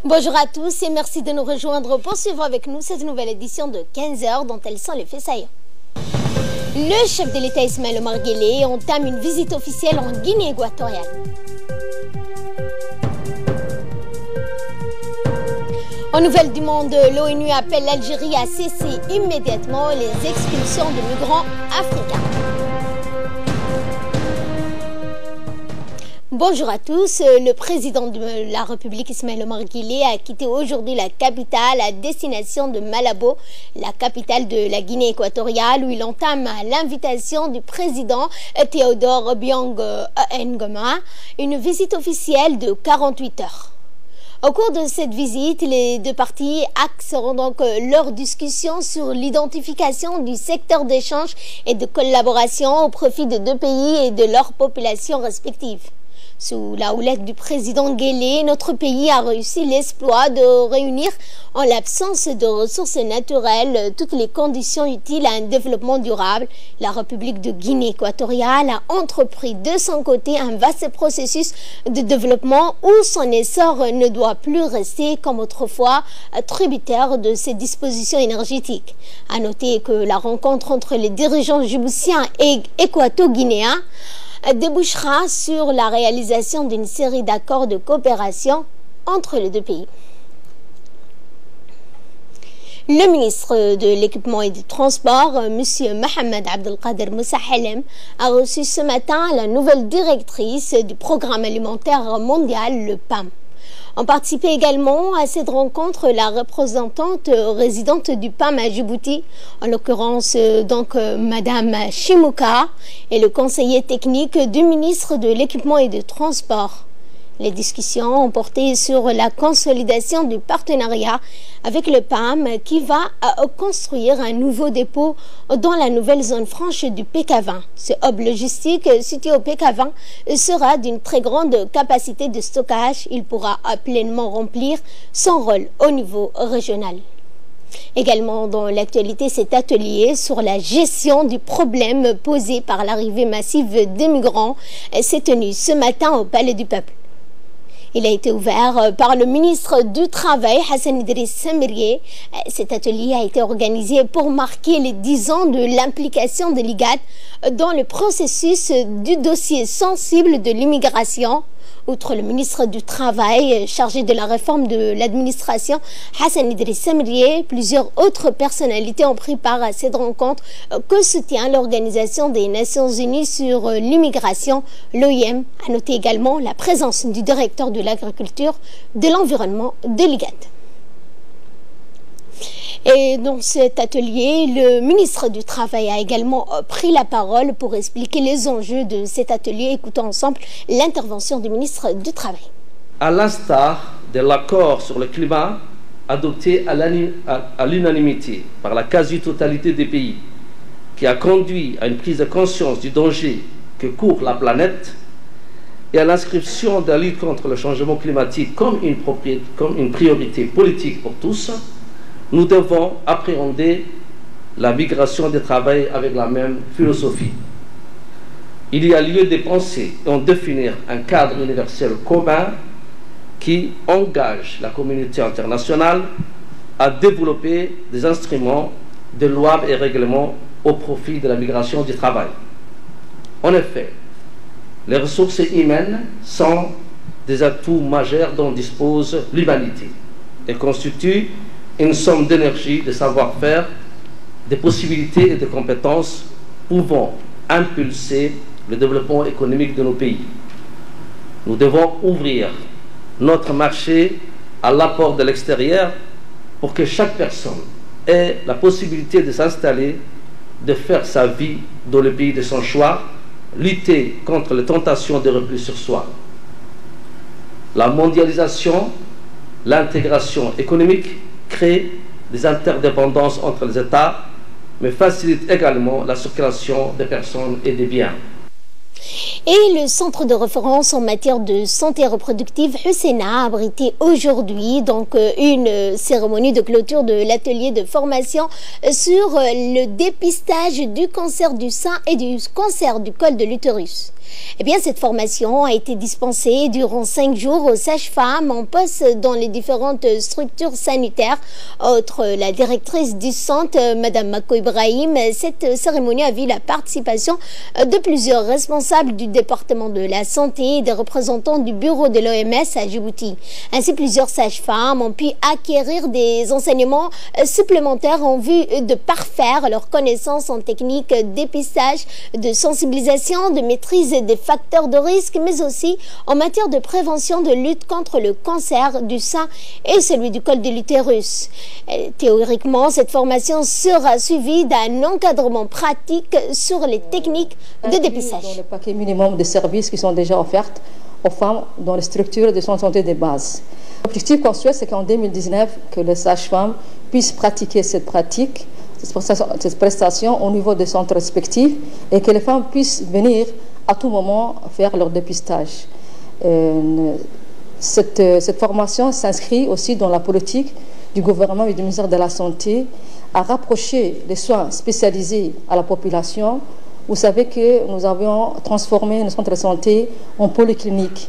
Bonjour à tous et merci de nous rejoindre pour suivre avec nous cette nouvelle édition de 15h dont elles sont les faits saillants. Le chef de l'État Ismaël Omar Guelleh entame une visite officielle en Guinée équatoriale. En nouvelles du monde, l'ONU appelle l'Algérie à cesser immédiatement les expulsions de migrants africains. Bonjour à tous. Le président de la République Ismaël Omar Guelleh a quitté aujourd'hui la capitale à destination de Malabo, la capitale de la Guinée équatoriale, où il entame à l'invitation du président Théodore Obiang Nguema une visite officielle de 48 heures. Au cours de cette visite, les deux parties axeront donc leur discussion sur l'identification du secteur d'échange et de collaboration au profit de deux pays et de leurs populations respectives. Sous la houlette du président Guelleh, notre pays a réussi l'exploit de réunir, en l'absence de ressources naturelles, toutes les conditions utiles à un développement durable. La République de Guinée équatoriale a entrepris de son côté un vaste processus de développement où son essor ne doit plus rester comme autrefois tributaire de ses dispositions énergétiques. À noter que la rencontre entre les dirigeants djiboutiens et équato-guinéens débouchera sur la réalisation d'une série d'accords de coopération entre les deux pays. Le ministre de l'Équipement et du Transport, M. Mohamed Abdelkader Moussa Helem, a reçu ce matin la nouvelle directrice du Programme alimentaire mondial, le PAM. On participait également à cette rencontre la représentante résidente du PAM à Djibouti, en l'occurrence Madame Chimouka, et le conseiller technique du ministre de l'Équipement et du Transport. Les discussions ont porté sur la consolidation du partenariat avec le PAM qui va construire un nouveau dépôt dans la nouvelle zone franche du PK20. Ce hub logistique situé au PK20 sera d'une très grande capacité de stockage. Il pourra pleinement remplir son rôle au niveau régional. Également dans l'actualité, cet atelier sur la gestion du problème posé par l'arrivée massive des migrants s'est tenu ce matin au Palais du Peuple. Il a été ouvert par le ministre du Travail, Hassan Idriss Samirié. Cet atelier a été organisé pour marquer les 10 ans de l'implication de l'IGAD dans le processus du dossier sensible de l'immigration. Outre le ministre du Travail chargé de la réforme de l'administration, Hassan Idriss Samirié, plusieurs autres personnalités ont pris part à cette rencontre que soutient l'Organisation des Nations Unies sur l'immigration, l'OIM. A noté également la présence du directeur de l'agriculture, de l'environnement de l'IGAD. Et dans cet atelier, le ministre du Travail a également pris la parole pour expliquer les enjeux de cet atelier. Écoutons ensemble l'intervention du ministre du Travail. À l'instar de l'accord sur le climat adopté à l'unanimité par la quasi-totalité des pays, qui a conduit à une prise de conscience du danger que court la planète et à l'inscription de la lutte contre le changement climatique comme une priorité politique pour tous, nous devons appréhender la migration du travail avec la même philosophie. Il y a lieu de penser et de définir un cadre universel commun qui engage la communauté internationale à développer des instruments de lois et règlements au profit de la migration du travail. En effet, les ressources humaines sont des atouts majeurs dont dispose l'humanité et constituent une somme d'énergie, de savoir-faire, de possibilités et de compétences pouvant impulser le développement économique de nos pays. Nous devons ouvrir notre marché à l'apport de l'extérieur pour que chaque personne ait la possibilité de s'installer, de faire sa vie dans le pays de son choix, lutter contre les tentations de repli sur soi. La mondialisation, l'intégration économique crée des interdépendances entre les États, mais facilite également la circulation des personnes et des biens. Et le centre de référence en matière de santé reproductive Husseina a abrité aujourd'hui une cérémonie de clôture de l'atelier de formation sur le dépistage du cancer du sein et du cancer du col de l'utérus. Eh bien, cette formation a été dispensée durant 5 jours aux sages-femmes en poste dans les différentes structures sanitaires. Outre la directrice du centre, Mme Mako Ibrahim, cette cérémonie a vu la participation de plusieurs responsables du département de la santé et des représentants du bureau de l'OMS à Djibouti. Ainsi, plusieurs sages-femmes ont pu acquérir des enseignements supplémentaires en vue de parfaire leurs connaissances en technique de dépistage, de sensibilisation, de maîtrise des facteurs de risque, mais aussi en matière de prévention de lutte contre le cancer du sein et celui du col de l'utérus. Théoriquement, cette formation sera suivie d'un encadrement pratique sur les techniques de dépistage. Dans le paquet minimum de services qui sont déjà offerts aux femmes dans les structures de soins de santé de base. L'objectif qu'on souhaite, c'est qu'en 2019, que les sages-femmes puissent pratiquer cette prestation au niveau des centres respectifs et que les femmes puissent venir à tout moment faire leur dépistage. Cette formation s'inscrit aussi dans la politique du gouvernement et du ministère de la Santé à rapprocher les soins spécialisés à la population. Vous savez que nous avions transformé nos centres de santé en polycliniques.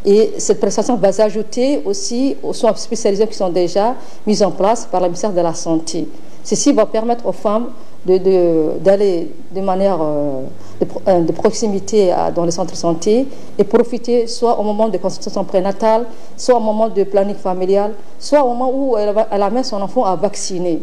Et cette prestation va s'ajouter aussi aux soins spécialisés qui sont déjà mis en place par le ministère de la Santé. Ceci va permettre aux femmes d'aller de manière de proximité dans les centres de santé et profiter soit au moment de consultation prénatale, soit au moment de planning familial, soit au moment où elle amène son enfant à vacciner.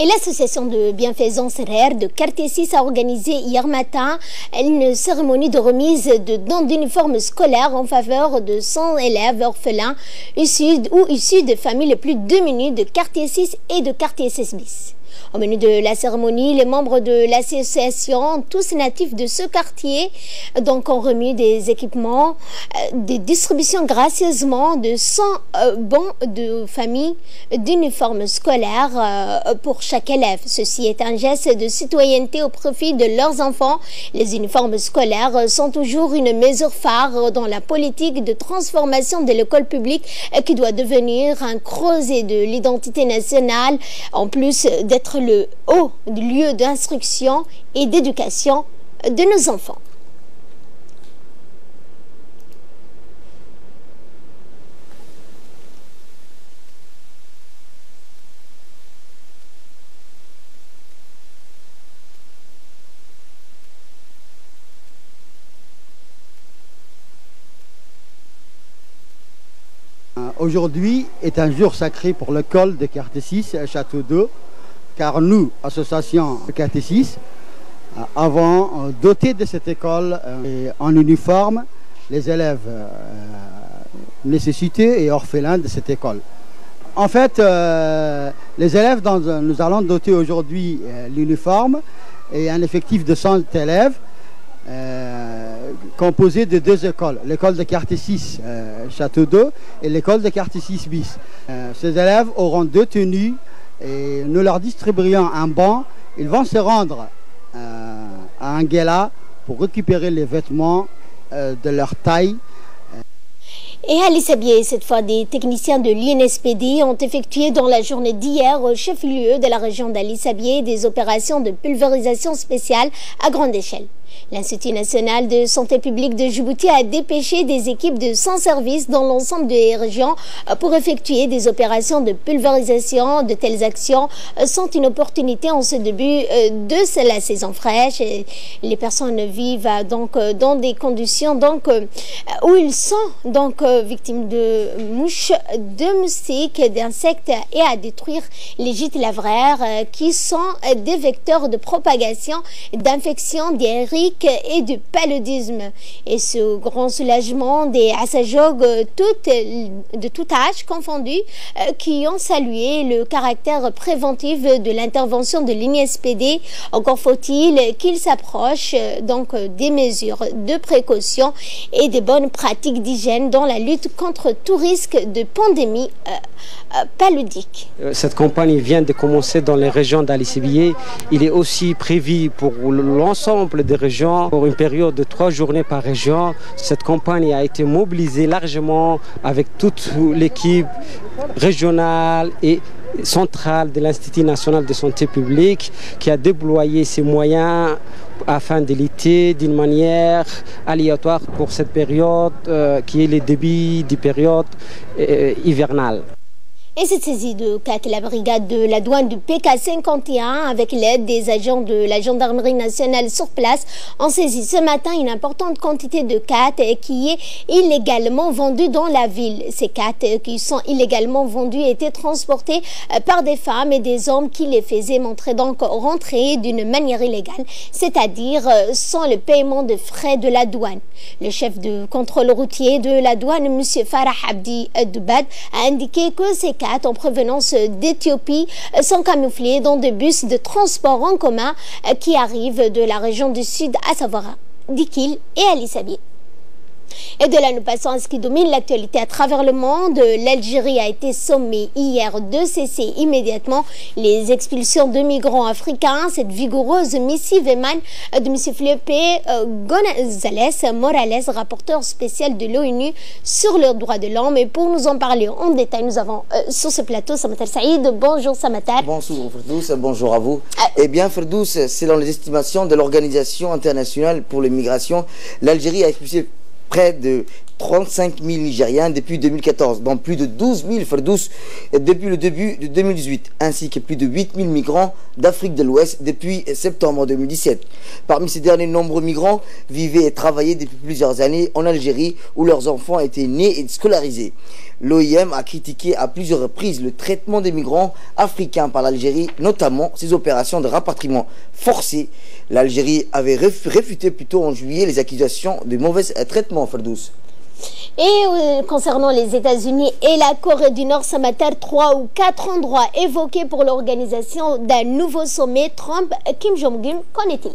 Et l'association de bienfaisance RER de Quartier 6 a organisé hier matin une cérémonie de remise de dons d'uniformes scolaires en faveur de 100 élèves orphelins issus de familles les plus démunies de Quartier 6 et de Quartier 6 bis. Au menu de la cérémonie, les membres de l'association, tous natifs de ce quartier, donc ont remis des équipements, des distributions gracieusement de 100 bons de famille d'uniformes scolaires pour chaque élève. Ceci est un geste de citoyenneté au profit de leurs enfants. Les uniformes scolaires sont toujours une mesure phare dans la politique de transformation de l'école publique qui doit devenir un creuset de l'identité nationale, en plus d'être le haut lieu d'instruction et d'éducation de nos enfants. Aujourd'hui est un jour sacré pour l'école de Quartier 6 à Château d'Eau, car nous, association Quartier 6, avons doté de cette école en uniforme les élèves nécessités et orphelins de cette école. En fait, les élèves dont nous allons doter aujourd'hui l'uniforme et un effectif de 100 élèves composé de 2 écoles, l'école de Quartier 6 Château d'Eau et l'école de Quartier 6 bis. Ces élèves auront 2 tenues et nous leur distribuerons un banc. Ils vont se rendre à Anguilla pour récupérer les vêtements de leur taille. Et à Lissabié, cette fois, des techniciens de l'INSPD ont effectué dans la journée d'hier au chef-lieu de la région d'Alissabié des opérations de pulvérisation spéciale à grande échelle. L'Institut national de santé publique de Djibouti a dépêché des équipes de 100 services dans l'ensemble des régions pour effectuer des opérations de pulvérisation. De telles actions sont une opportunité en ce début de la saison fraîche. Les personnes vivent donc dans des conditions où ils sont victimes de mouches, de moustiques, d'insectes et à détruire les gîtes lavraires qui sont des vecteurs de propagation d'infections diarrhéiques et du paludisme. Et ce grand soulagement des assajogues de tout âge confondu qui ont salué le caractère préventif de l'intervention de l'INSPD. Encore faut-il qu'il s'approche des mesures de précaution et des bonnes pratiques d'hygiène dans la lutte contre tout risque de pandémie paludique. Cette campagne vient de commencer dans les régions d'Alissabié. Il est aussi prévu pour l'ensemble des régions pour une période de 3 journées par région. Cette campagne a été mobilisée largement avec toute l'équipe régionale et centrale de l'Institut national de santé publique qui a déployé ses moyens afin de lutter d'une manière aléatoire pour cette période qui est le début des périodes hivernales. Et cette saisie de 4, la brigade de la douane du PK51, avec l'aide des agents de la gendarmerie nationale sur place, ont saisi ce matin une importante quantité de 4 qui est illégalement vendue dans la ville. Ces 4 qui sont illégalement vendus étaient transportés par des femmes et des hommes qui les faisaient rentrer d'une manière illégale, c'est-à-dire sans le paiement de frais de la douane. Le chef de contrôle routier de la douane, M. Farah Abdi Dubad, a indiqué que ces 4 en provenance d'Éthiopie sont camouflés dans des bus de transport en commun qui arrivent de la région du sud, à savoir Dikil et Ali Sabi. Et de là, nous passons à ce qui domine l'actualité à travers le monde. L'Algérie a été sommée hier de cesser immédiatement les expulsions de migrants africains. Cette vigoureuse missive émane de M. Felipe González Morales, rapporteur spécial de l'ONU sur les droits de l'homme. Et pour nous en parler en détail, nous avons sur ce plateau Samatar Saïd. Bonjour Samatar. Bonjour Ferdous, bonjour à vous. Eh bien Ferdous, selon les estimations de l'Organisation internationale pour les migrations, l'Algérie a expulsé près de 35 000 Nigériens depuis 2014, dont plus de 12 000 Ferdous depuis le début de 2018, ainsi que plus de 8 000 migrants d'Afrique de l'Ouest depuis septembre 2017. Parmi ces derniers, nombreux migrants vivaient et travaillaient depuis plusieurs années en Algérie, où leurs enfants étaient nés et scolarisés. L'OIM a critiqué à plusieurs reprises le traitement des migrants africains par l'Algérie, notamment ses opérations de rapatriement forcé. L'Algérie avait réfuté plutôt en juillet les accusations de mauvais traitement, Ferdous. Et concernant les États-Unis et la Corée du Nord, Samatar, 3 ou 4 endroits évoqués pour l'organisation d'un nouveau sommet Trump-Kim Jong-un, qu'en est-il?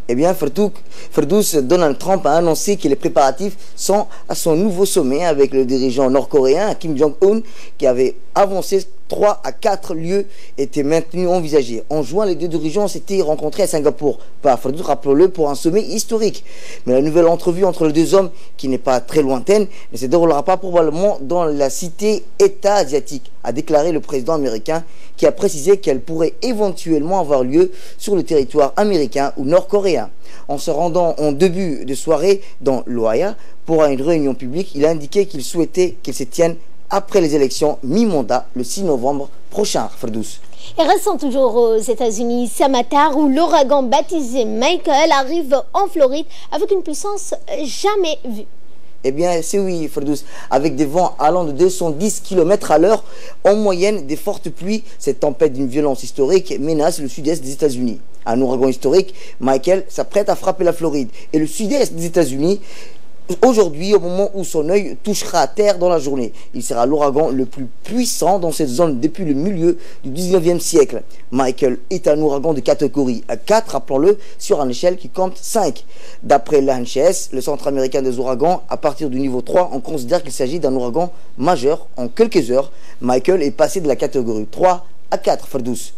Eh bien, Ferdous, Donald Trump a annoncé que les préparatifs sont à son nouveau sommet avec le dirigeant nord-coréen Kim Jong-un, qui avait avancé 3 à 4 lieux étaient maintenus envisagés. En juin, les deux dirigeants s'étaient rencontrés à Singapour, rappelons-le, pour un sommet historique. Mais la nouvelle entrevue entre les deux hommes, qui n'est pas très lointaine, ne se déroulera pas probablement dans la cité-État asiatique, a déclaré le président américain, qui a précisé qu'elle pourrait éventuellement avoir lieu sur le territoire américain ou nord-coréen. En se rendant en début de soirée dans l'Ohio pour une réunion publique, il a indiqué qu'il souhaitait qu'elle se tienne après les élections mi-mandat le 6 novembre prochain, Ferdous. Et restons toujours aux États-Unis, Samatar, où l'ouragan baptisé Michael arrive en Floride avec une puissance jamais vue. Eh bien, c'est oui, Ferdous. Avec des vents allant de 210 km à l'heure, en moyenne, des fortes pluies, cette tempête d'une violence historique menace le sud-est des États-Unis. Un ouragan historique, Michael s'apprête à frapper la Floride et le sud-est des États-Unis. Aujourd'hui, au moment où son œil touchera à terre dans la journée, il sera l'ouragan le plus puissant dans cette zone depuis le milieu du 19e siècle. Michael est un ouragan de catégorie 4, rappelons-le, sur une échelle qui compte 5. D'après l'ANCHS, le Centre américain des ouragans, à partir du niveau 3, on considère qu'il s'agit d'un ouragan majeur. En quelques heures, Michael est passé de la catégorie 3 à 4, Ferdous.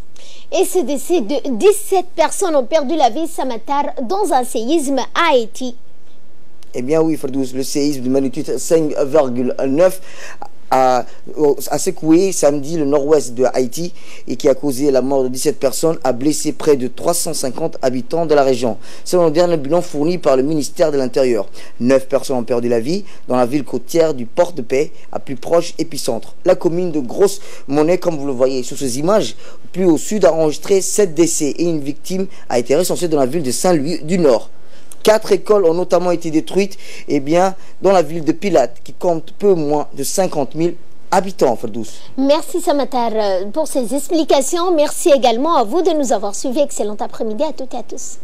Et ce décès de 17 personnes ont perdu la vie, Samatar, dans un séisme à Haïti. Eh bien oui, Ferdous, le séisme de magnitude 5,9 a secoué samedi le nord-ouest de Haïti et qui a causé la mort de 17 personnes, a blessé près de 350 habitants de la région. Selon le dernier bilan fourni par le ministère de l'Intérieur, 9 personnes ont perdu la vie dans la ville côtière du Port-de-Paix, à plus proche épicentre. La commune de Grosse-Monnaie, comme vous le voyez sur ces images, plus au sud, a enregistré 7 décès et une victime a été recensée dans la ville de Saint-Louis du Nord. 4 écoles ont notamment été détruites dans la ville de Pilate, qui compte peu moins de 50 000 habitants, Ferdous. Merci Samatar pour ces explications. Merci également à vous de nous avoir suivis. Excellent après-midi à toutes et à tous.